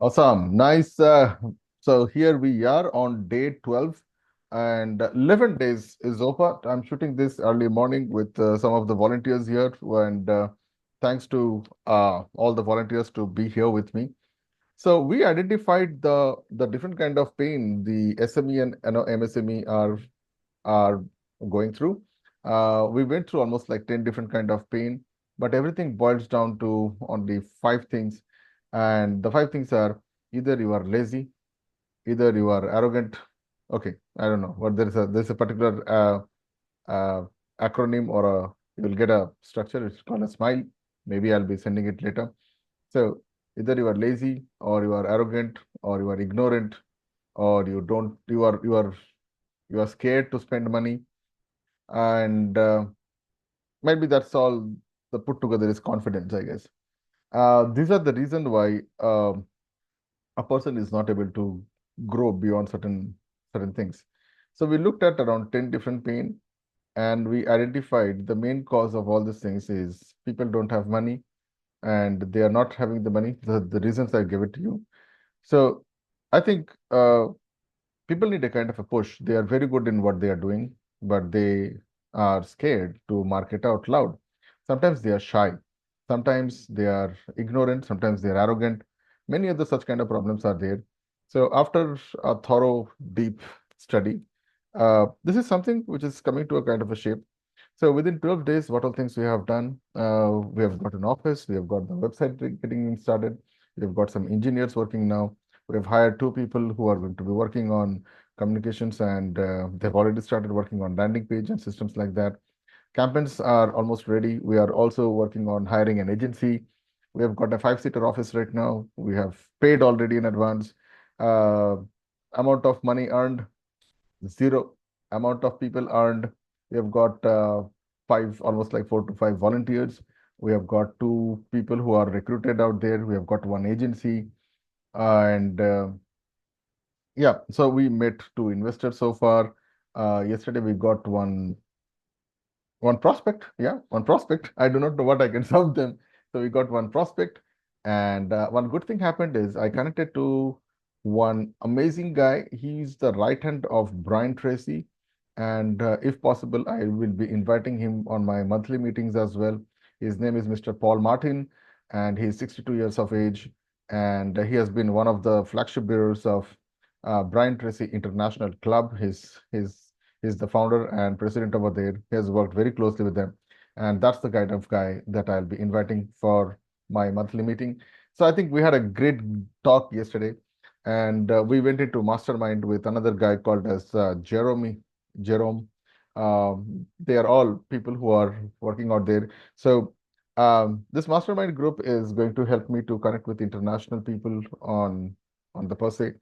Awesome. Nice. So here we are on day 12 and 11 days is over. I'm shooting this early morning with some of the volunteers here and thanks to all the volunteers to be here with me. So we identified the different kind of pain the SME and MSME are going through. We went through almost like 10 different kind of pain, but everything boils down to only five things. And the five things are either you are lazy, either you are arrogant. Okay, I don't know, but there's a particular uh, acronym or you will get a structure. It's called a SMILE. Maybe I'll be sending it later. So either you are lazy or you are arrogant or you are ignorant or you are scared to spend money and maybe that's all the put together is confidence, I guess. These are the reason why a person is not able to grow beyond certain things. So we looked at around 10 different pain and we identified the main cause of all these things is people don't have money and they are not having the money. The reasons I give it to you. So I think people need a kind of a push. They are very good in what they are doing, but they are scared to market out loud. Sometimes they are shy. Sometimes they are ignorant. Sometimes they are arrogant. Many other such kind of problems are there. So after a thorough, deep study, this is something which is coming to a kind of a shape. So within 12 days, what all things we have done? We have got an office. We have got the website getting started. We have got some engineers working now. We have hired two people who are going to be working on communications and they've already started working on landing page and systems like that. Campaigns are almost ready. We are also working on hiring an agency. We have got a five-seater office right now. We have paid already in advance. Uh, Amount of money earned, zero. Amount of people earned. We have got five, almost like 4 to 5 volunteers. We have got two people who are recruited out there. We have got one agency. And yeah, so we met two investors so far. Yesterday we got one prospect. Yeah, one prospect. I do not know what I can serve them. So we got one prospect. And one good thing happened is I connected to one amazing guy. He's the right hand of Brian Tracy. And if possible, I will be inviting him on my monthly meetings as well. His name is Mr. Paul Martin, and he's 62 years of age. And he has been one of the flagship bearers of Brian Tracy International Club. He's the founder and president over there. He has worked very closely with them. And that's the kind of guy that I'll be inviting for my monthly meeting. So I think we had a great talk yesterday. And we went into mastermind with another guy called as Jerome. They are all people who are working out there. So this mastermind group is going to help me to connect with international people on the per se.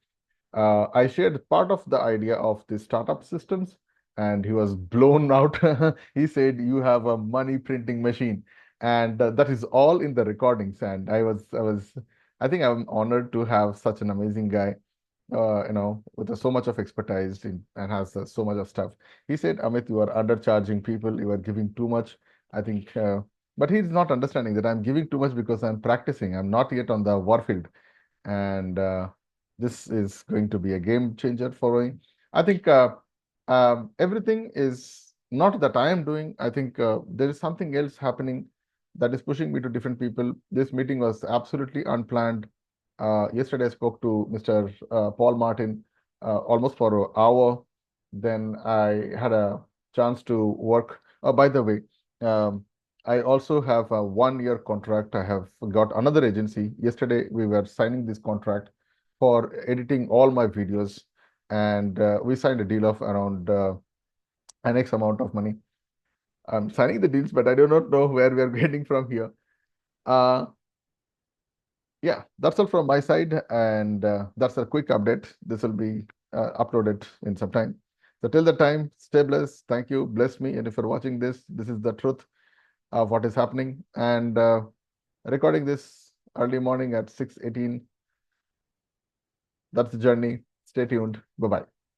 I shared part of the idea of the startup systems, and he was blown out. He said, "You have a money printing machine," and that is all in the recordings. And I think I'm honored to have such an amazing guy, with so much of expertise and has so much of stuff. He said, "Amit, you are undercharging people. You are giving too much." I think, but he's not understanding that I'm giving too much because I'm practicing. I'm not yet on the warfield and this is going to be a game changer for me. I think everything is not that I am doing. I think there is something else happening that is pushing me to different people. This meeting was absolutely unplanned. Yesterday, I spoke to Mr. Paul Martin almost for an hour. Then I had a chance to work. By the way, um, I also have a 1 year contract. I have got another agency. Yesterday, we were signing this contract for editing all my videos, and we signed a deal of around an X amount of money. I'm signing the deals, but I do not know where we are getting from here. Uh, yeah, that's all from my side, and that's a quick update. This will be uploaded in some time. So till the time, stay blessed. Thank you. Bless me. And if you're watching this, this is the truth of what is happening. And recording this early morning at 6:18. That's the journey. Stay tuned. Bye bye.